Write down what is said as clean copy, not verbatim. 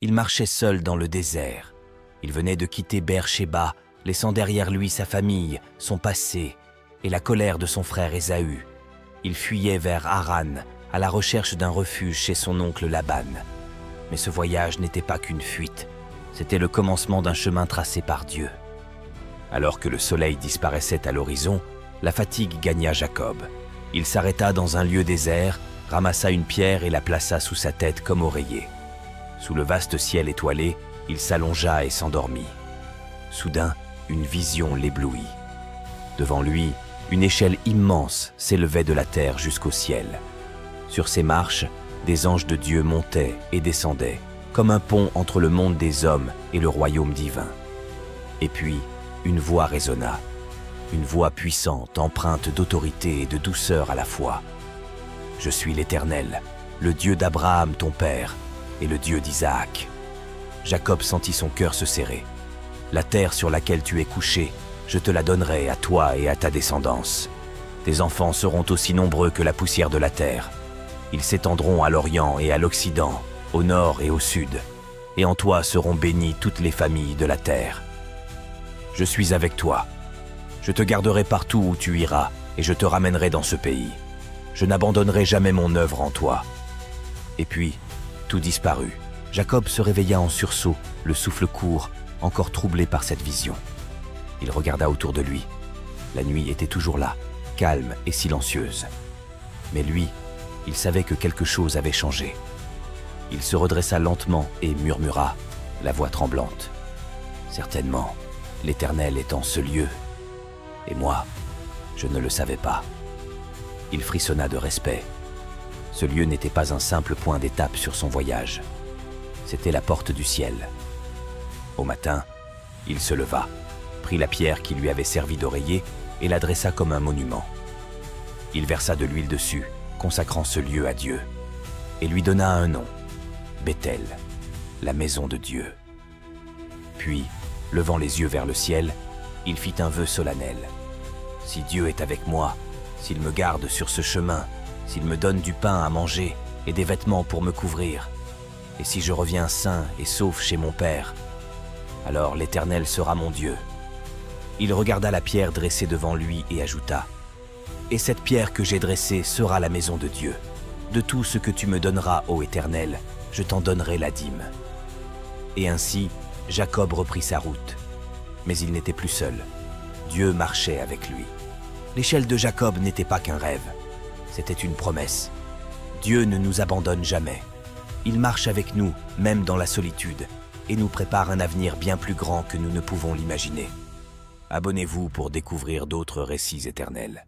Il marchait seul dans le désert. Il venait de quitter Beer-Shéba, laissant derrière lui sa famille, son passé et la colère de son frère Ésaü. Il fuyait vers Haran, à la recherche d'un refuge chez son oncle Laban. Mais ce voyage n'était pas qu'une fuite, c'était le commencement d'un chemin tracé par Dieu. Alors que le soleil disparaissait à l'horizon, la fatigue gagna Jacob. Il s'arrêta dans un lieu désert, ramassa une pierre et la plaça sous sa tête comme oreiller. Sous le vaste ciel étoilé, il s'allongea et s'endormit. Soudain, une vision l'éblouit. Devant lui, une échelle immense s'élevait de la terre jusqu'au ciel. Sur ces marches, des anges de Dieu montaient et descendaient, comme un pont entre le monde des hommes et le royaume divin. Et puis, une voix résonna, une voix puissante, empreinte d'autorité et de douceur à la fois. « Je suis l'Éternel, le Dieu d'Abraham ton père, et le Dieu d'Isaac. » Jacob sentit son cœur se serrer. « La terre sur laquelle tu es couché, je te la donnerai à toi et à ta descendance. Tes enfants seront aussi nombreux que la poussière de la terre. Ils s'étendront à l'Orient et à l'Occident, au nord et au sud, et en toi seront bénies toutes les familles de la terre. Je suis avec toi. Je te garderai partout où tu iras, et je te ramènerai dans ce pays. Je n'abandonnerai jamais mon œuvre en toi. » Et puis, tout disparut. Jacob se réveilla en sursaut, le souffle court, encore troublé par cette vision. Il regarda autour de lui. La nuit était toujours là, calme et silencieuse. Mais lui, il savait que quelque chose avait changé. Il se redressa lentement et murmura, la voix tremblante. « Certainement, l'Éternel est en ce lieu. Et moi, je ne le savais pas. » Il frissonna de respect. Ce lieu n'était pas un simple point d'étape sur son voyage. C'était la porte du ciel. Au matin, il se leva, prit la pierre qui lui avait servi d'oreiller et la dressa comme un monument. Il versa de l'huile dessus, consacrant ce lieu à Dieu, et lui donna un nom, Béthel, la maison de Dieu. Puis, levant les yeux vers le ciel, il fit un vœu solennel. « Si Dieu est avec moi, s'il me garde sur ce chemin, s'il me donne du pain à manger et des vêtements pour me couvrir, et si je reviens sain et sauf chez mon Père, alors l'Éternel sera mon Dieu. » Il regarda la pierre dressée devant lui et ajouta, « Et cette pierre que j'ai dressée sera la maison de Dieu. De tout ce que tu me donneras, ô Éternel, je t'en donnerai la dîme. » Et ainsi, Jacob reprit sa route. Mais il n'était plus seul. Dieu marchait avec lui. L'échelle de Jacob n'était pas qu'un rêve. C'était une promesse. Dieu ne nous abandonne jamais. Il marche avec nous, même dans la solitude, et nous prépare un avenir bien plus grand que nous ne pouvons l'imaginer. Abonnez-vous pour découvrir d'autres récits éternels.